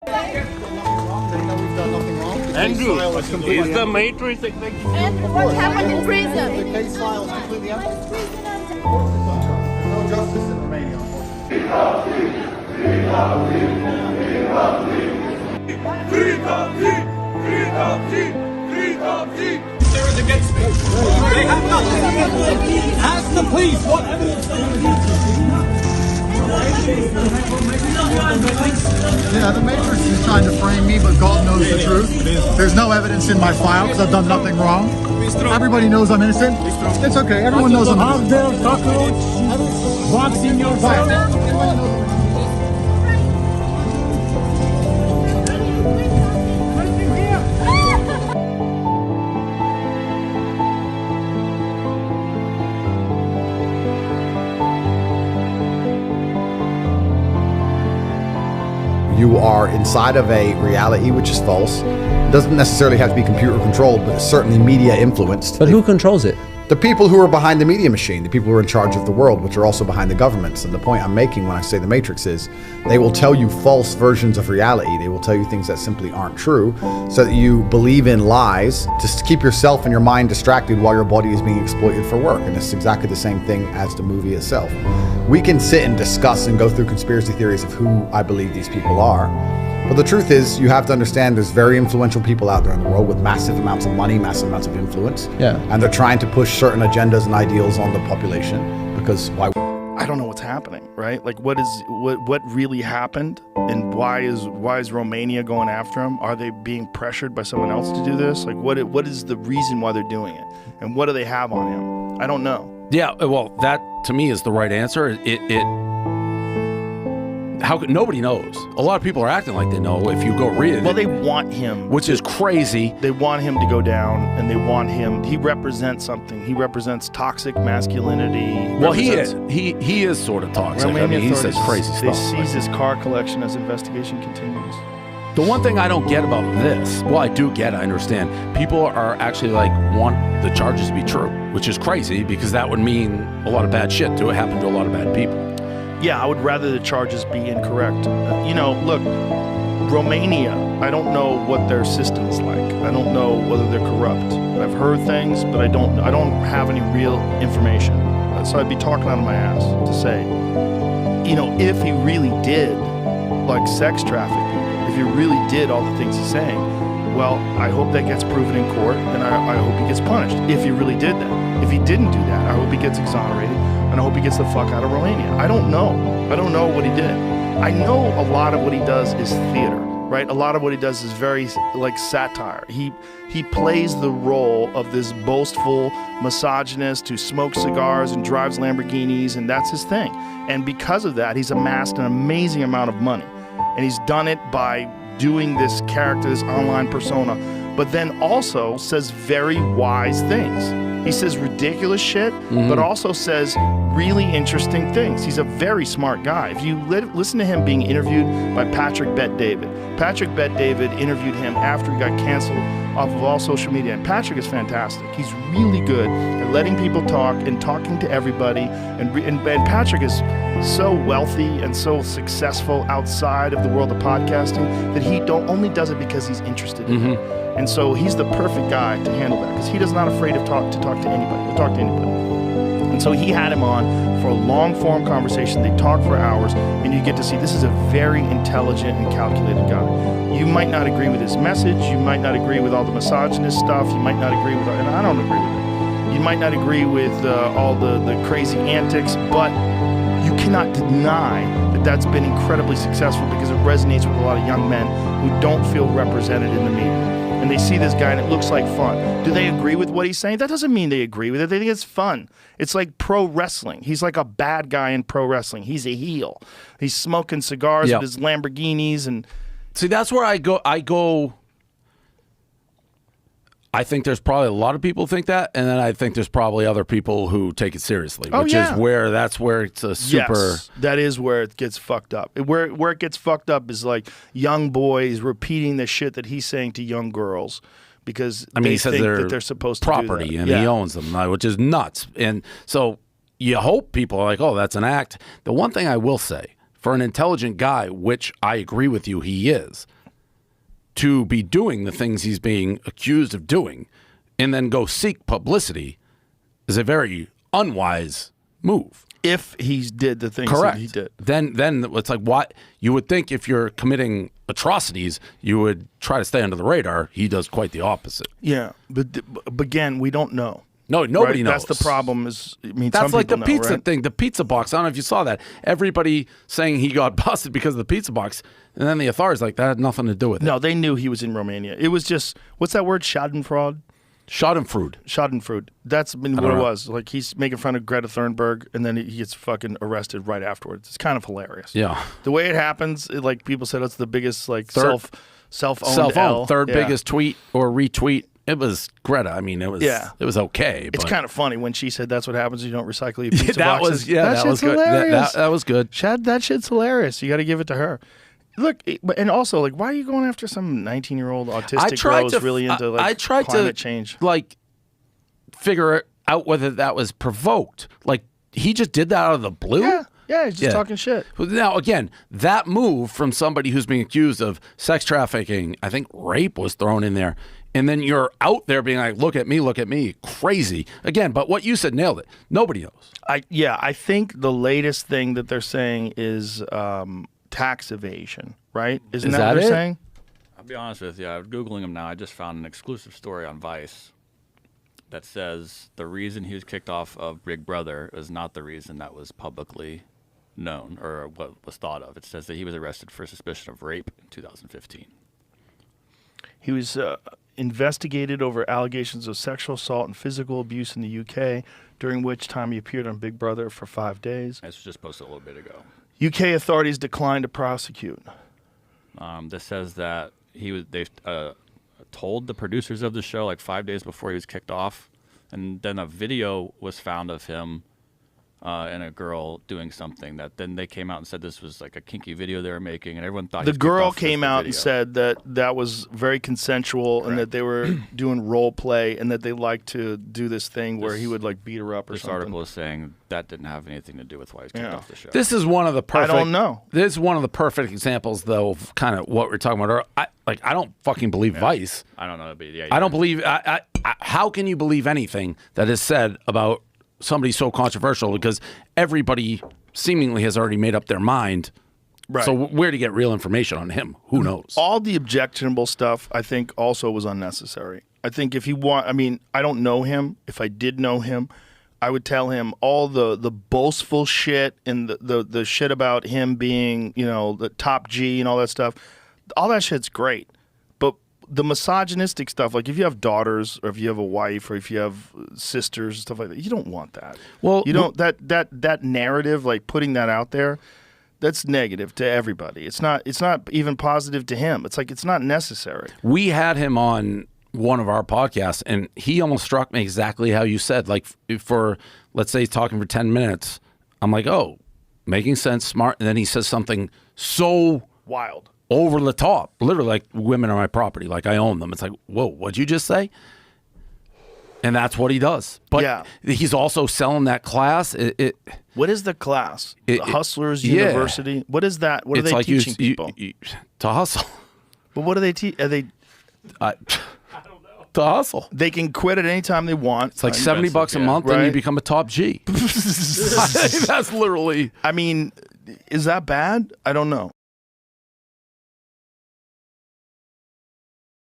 Andrew, is the Matrix executed? And what happened in prison? The case file is completely empty. There's no justice in Romania. There is against me. They have nothing. Ask the police what evidence they have against you. Yeah, the Matrix is trying to frame me, but God knows the truth. There's no evidence in my file because I've done nothing wrong. Everybody knows I'm innocent. It's okay. Everyone knows I'm innocent. There cockroach box in your file. You are inside of a reality which is false. It doesn't necessarily have to be computer controlled, but it's certainly media influenced. But who controls it? The people who are behind the media machine, the people who are in charge of the world, which are also behind the governments. And the point I'm making when I say the Matrix is they will tell you false versions of reality. They will tell you things that simply aren't true so that you believe in lies to keep yourself and your mind distracted while your body is being exploited for work. And it's exactly the same thing as the movie itself. We can sit and discuss and go through conspiracy theories of who I believe these people are. But the truth is, you have to understand there's very influential people out there in the world with massive amounts of money, massive amounts of influence. Yeah. And they're trying to push certain agendas and ideals on the population because why? I don't know what's happening, right? Like what really happened and why is Romania going after him? Are they being pressured by someone else to do this? Like what is the reason why they're doing it? And what do they have on him? I don't know. Yeah, well, that to me is the right answer. Nobody knows. A lot of people are acting like they know if you go read it. Well, they want him. Which is crazy. They want him to go down, and they want him. He represents something. He represents toxic masculinity. Well, he is sort of toxic. I mean, he says crazy stuff. They seize his car collection as investigation continues. The one thing I don't get about this, well, I do get, I understand. People are actually want the charges to be true, which is crazy because that would mean a lot of bad shit to happen to a lot of bad people. Yeah, I would rather the charges be incorrect. Look, Romania, I don't know what their system is like. I don't know whether they're corrupt. I've heard things, but I don't have any real information. So I'd be talking out of my ass to say, if he really did, sex traffic people, if he really did all the things he's saying, well, I hope that gets proven in court, and I hope he gets punished, if he really did that. If he didn't do that, I hope he gets exonerated, and I hope he gets the fuck out of Romania. I don't know what he did. I know a lot of what he does is theater, right? A lot of what he does is very satire. He plays the role of this boastful misogynist who smokes cigars and drives Lamborghinis, and that's his thing. And because of that, he's amassed an amazing amount of money. And he's done it by doing this character, this online persona, but then also says very wise things. He says ridiculous shit, but also says really interesting things. He's a very smart guy. If you listen to him being interviewed by Patrick Bet-David. Patrick Bet-David interviewed him after he got canceled off of all social media, and Patrick is fantastic. He's really good at letting people talk and talking to everybody, and Patrick is so wealthy and so successful outside of the world of podcasting that he only does it because he's interested in it. And so he's the perfect guy to handle that because he is not afraid of talk to anybody. He'll talk to anybody. And so he had him on for a long-form conversation. They talked for hours, and you get to see this is a very intelligent and calculated guy. You might not agree with his message. You might not agree with all the misogynist stuff. You might not agree with, and I don't agree with it. You might not agree with all the crazy antics, but you cannot deny that that's been incredibly successful because it resonates with a lot of young men who don't feel represented in the media. And they see this guy and it looks like fun. Do they agree with what he's saying? That doesn't mean they agree with it. They think it's fun. It's like pro wrestling. He's like a bad guy in pro wrestling. He's a heel. He's smoking cigars with his Lamborghinis. And see, that's where I go. I think there's probably a lot of people think that, and then I think there's probably other people who take it seriously, which is where it's a super. Yes, that is where it gets fucked up. Where it gets fucked up is like young boys repeating the shit that he's saying to young girls because he says that they're supposed to property do that. and he owns them, which is nuts. And so you hope people are like, oh, that's an act. The one thing I will say for an intelligent guy, which I agree with you, he is, to be doing the things he's being accused of doing and then go seek publicity is a very unwise move. If he did the things Correct. that he did. Then it's like, what you would think if you're committing atrocities, you would try to stay under the radar. He does quite the opposite. Yeah, but again, we don't know. No, nobody Right? knows. That's the problem. That's That's like the know, pizza right? thing, the pizza box. I don't know if you saw that. Everybody saying he got busted because of the pizza box, and then the authorities like that had nothing to do with it. No, they knew he was in Romania. It was just, what's that word? Schadenfreude? Schadenfreude. Schadenfreude. That's been what it was. Like, he's making fun of Greta Thunberg, and then he gets fucking arrested right afterwards. It's kind of hilarious. Yeah. The way it happens, like people said, it's the biggest like Third- self-owned Self-owned. L. Third Yeah. biggest tweet or retweet. It was Greta. I mean, it was Yeah. it was okay. It's but kind of funny when she said that's what happens when you don't recycle your pizza that boxes. was that shit's was good. hilarious. That was good. That shit's hilarious. You got to give it to her. Look, and also, like, why are you going after some 19-year-old autistic girl who's really into like I tried climate to change? like figure out whether that was provoked. Like he just did that out of the blue. Yeah, he's just Yeah. talking shit. Now, again, that move from somebody who's being accused of sex trafficking, I think rape was thrown in there. And then you're out there being like, look at me, crazy. Again, but what you said nailed it. Nobody knows. I think the latest thing that they're saying is tax evasion, right? Isn't Is that what that they're it? saying? I'll be honest with you. I was Googling him now. I just found an exclusive story on Vice that says the reason he was kicked off of Big Brother is not the reason that was publicly known or what was thought of. It says that he was arrested for suspicion of rape in 2015. He was investigated over allegations of sexual assault and physical abuse in the UK, during which time he appeared on Big Brother for 5 days. This was just posted a little bit ago. UK authorities declined to prosecute. This says that they told the producers of the show like 5 days before he was kicked off, and then a video was found of him and a girl doing something that then they came out and said this was like a kinky video they were making, and everyone thought he The was kicked girl off because came of the out and video. said that was very consensual and that they were doing role play and that they liked to do this thing where he would like beat her up or This something. article is saying that didn't have anything to do with why he was kicked Yeah. off the show. This is one of the perfect. don't know. This is one of the perfect examples, though, of kind of what we're talking about. I don't fucking believe Vice. I don't know. But yeah, I don't believe. How can you believe anything that is said about somebody so controversial? Because everybody seemingly has already made up their mind. Right. So where to get real information on him? Who knows? All the objectionable stuff, I think, also was unnecessary. I think if he I mean, I don't know him. If I did know him, I would tell him all the boastful shit and the shit about him being, you know, the top G and all that stuff. All that shit's great. But the misogynistic stuff, like if you have daughters or if you have a wife or if you have sisters and stuff like that, you don't want that. Well, you don't that narrative, like putting that out there, that's negative to everybody. It's not even positive to him. It's like it's not necessary. We had him on one of our podcasts, and he almost struck me exactly how you said. Like for, let's say, talking for 10 minutes, I'm like, oh, making sense, smart. And then he says something so Wild. over the top, literally like women are my property, like I own them. It's like, whoa, what'd you just say? And that's what he does. But Yeah. he's also selling that class. What is the class? It- The Hustlers yeah. University? What is that? What are it's they like teaching people? to hustle. But what are they teaching? Are they? To hustle. They can quit at any time they want. It's like $70 a month, and Right. you become a top G. That's literally. I mean, is that bad? I don't know.